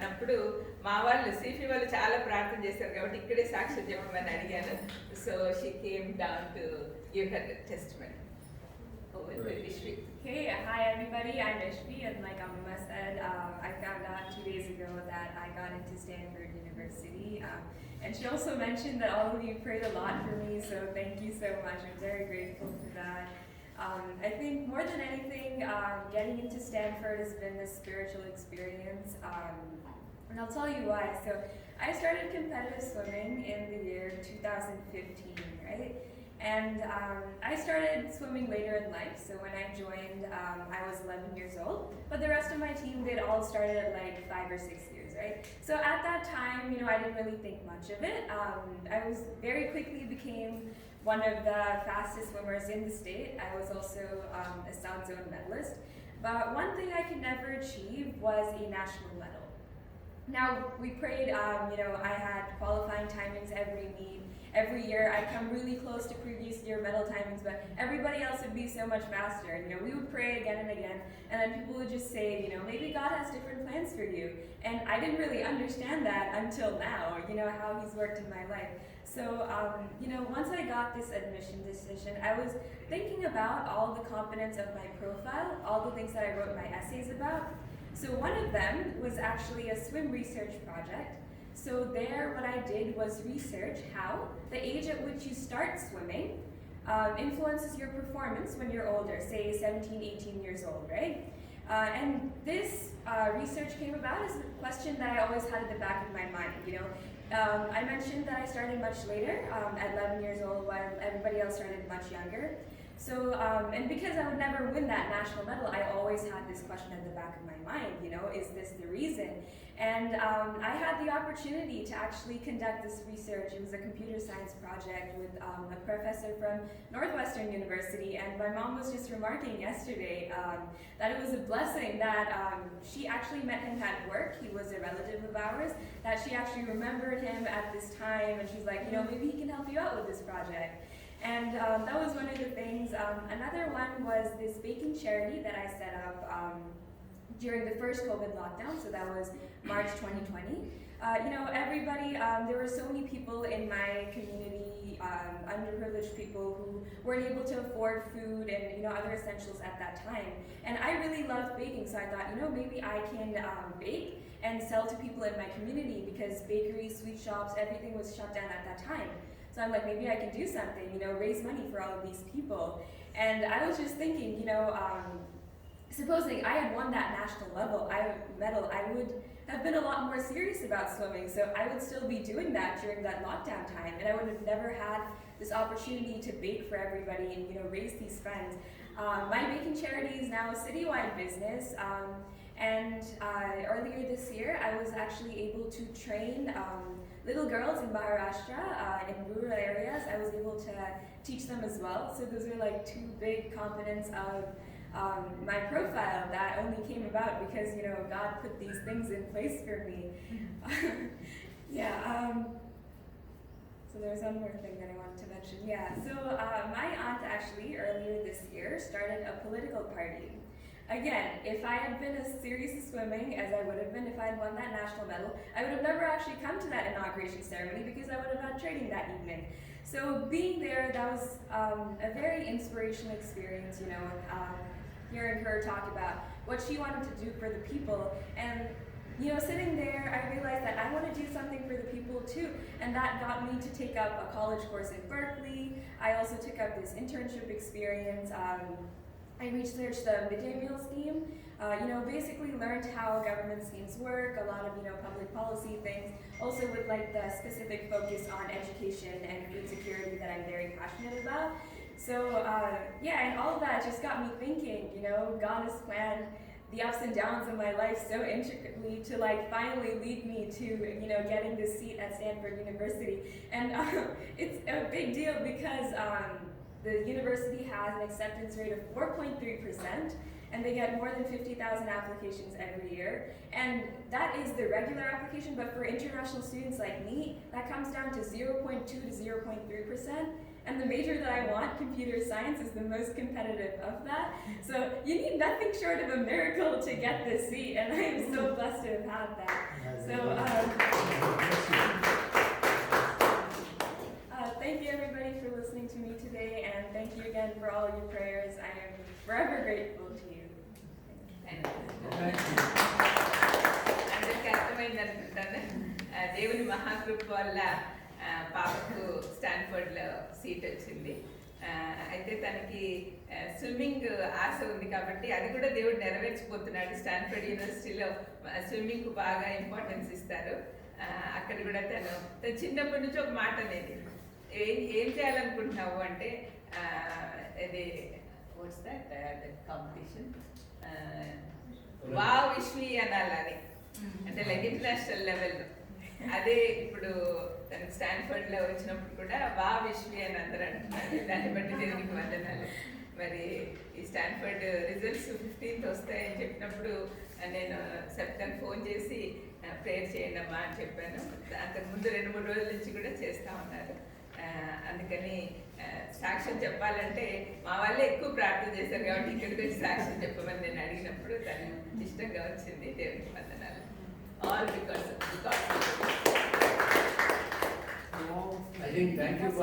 అన్నప్పుడు మా వాళ్ళు సిఫి వాళ్ళు చాలా ప్రార్థన చేశారు కాబట్టి ఇక్కడే సాక్ష్యం చెప్పమని అడిగాను. So she came down to give her testimony. Hey, hi everybody, I'm Ishvi, and like Amma said, I found out 2 days ago that I got into Stanford University, and she also mentioned that all of you prayed a lot for me, so thank you so much. I'm very grateful for that. I think more than anything, getting into Stanford has been a spiritual experience, and I'll tell you why. So I started competitive swimming in the year 2015, right? And I started swimming later in life, so when I joined, I was 11 years old, but the rest of my team, they'd all started at like 5 or 6 years, right? So at that time, I didn't really think much of it. I was very quickly became one of the fastest swimmers in the state. I was also a South Zone medalist, but one thing I could never achieve was a national medal. Now, we prayed, I had qualifying timings every meet. Every year I'd come really close to previous year medal timings, but everybody else would be so much faster. We would pray again and again, and then people would just say, maybe God has different plans for you. And I didn't really understand that until now, how He's worked in my life. So, once I got this admission decision, I was thinking about all the components of my profile, all the things that I wrote my essays about. So one of them was actually a swim research project. So there, what I did was research how the age at which you start swimming influences your performance when you're older, say 17, 18 years old, right? And this research came about as a question that I always had at the back of my mind, I mentioned that I started much later, at 11 years old, while everybody else started much younger. So, and because I would never win that national medal, I always had this question at the back of my mind, is this the reason? And I had the opportunity to actually conduct this research. It was a computer science project with a professor from Northwestern University, and my mom was just remarking yesterday that it was a blessing that she actually met him at work. He was a relative of ours, that she actually remembered him at this time, and she's like, maybe he can help you out with this project. And that was one of the things. Another one was this baking charity that I set up during the first COVID lockdown, so that was March 2020. Everybody, there were so many people in my community, underprivileged people who weren't able to afford food and other essentials at that time. And I really loved baking, so I thought, maybe I can bake and sell to people in my community, because bakeries, sweet shops, everything was shut down at that time. So I'm like, maybe I can do something, raise money for all of these people. And I was just thinking, supposing I had won that national medal, I would have been a lot more serious about swimming. So I would still be doing that during that lockdown time, and I would have never had this opportunity to bake for everybody and raise these funds. My baking charity is now a citywide business. And earlier this year, I was actually able to train little girls in Maharashtra, in rural areas. I was able to teach them as well. So those are like two big components of my profile that only came about because, God put these things in place for me. So there's one more thing that I wanted to mention. So my aunt actually earlier this year started a political party. Again, if I had been as serious at swimming as I would have been if I had won that national medal, I would have never actually come to that inauguration ceremony because I would have had training that evening. So being there, that was a very inspirational experience, hearing her talk about what she wanted to do for the people. And sitting there, I realized that I want to do something for the people too, and that got me to take up a college course in Berkeley. I also took up this internship experience. I researched the midday meal scheme, basically learned how government schemes work, a lot of, public policy things, also with like the specific focus on education and food security that I'm very passionate about. So, and all of that just got me thinking, God has planned the ups and downs of my life so intricately to like finally lead me to, getting this seat at Stanford University. And it's a big deal because the university has an acceptance rate of 4.3%, and they get more than 50,000 applications every year. And that is the regular application, but for international students like me, that comes down to 0.2 to 0.3%. and the major that I want, computer science, is the most competitive of that. So you need nothing short of a miracle to get this seat, and I am so blessed to have had that. So thank you everybody for listening to me today, and thank you again for all your prayers. I am forever grateful to you. అందరికీ అర్థమైంది అనుకుంటాను. దేవుని మహాకృప వల్ల పాపకు స్టాన్ఫర్డ్లో seat వచ్చింది. అయితే తనకి స్విమ్మింగ్ ఆశ ఉంది కాబట్టి అది కూడా దేవుడు నెరవేర్చిపోతున్నాడు. స్టాన్ఫర్డ్ యూనివర్సిటీలో స్విమ్మింగ్కు బాగా ఇంపార్టెన్స్ ఇస్తారు. అక్కడ కూడా తను చిన్నప్పటి నుంచి ఒక మాట అనేది ఏం చేయాలనుకుంటున్నావు అంటే ఇది వాట్స్ దట్ కాంపిటీషన్ వావ్ విశ్వి అనాలని, అంటే లైక్ ఇంటర్నేషనల్ లెవెల్లో. అదే ఇప్పుడు తనకు స్టాన్ఫర్డ్లో వచ్చినప్పుడు కూడా వావ్ విశ్వి అని అందరూ అంటున్నారు. దాన్ని బట్టి దేవునికి వందనాలు. మరి ఈ స్టాన్ఫర్డ్ రిజల్ట్స్ 15th వస్తాయని చెప్పినప్పుడు నేను సెప్టెంబర్ ఫోన్ చేసి ప్రేయర్ చేయండి అమ్మా అని చెప్పాను. అంతకుముందు 2-3 రోజుల నుంచి కూడా చేస్తూ ఉన్నారు. అందుకని సాక్ష్యం చెప్పాలంటే మా వాళ్ళే ఎక్కువ ప్రార్థన చేశారు కాబట్టి ఇక్కడికి వచ్చి సాక్ష్యం చెప్పమని నేను అడిగినప్పుడు తను ఇష్టంగా వచ్చింది. దేవునికి వందనాలు. All because I think thank you for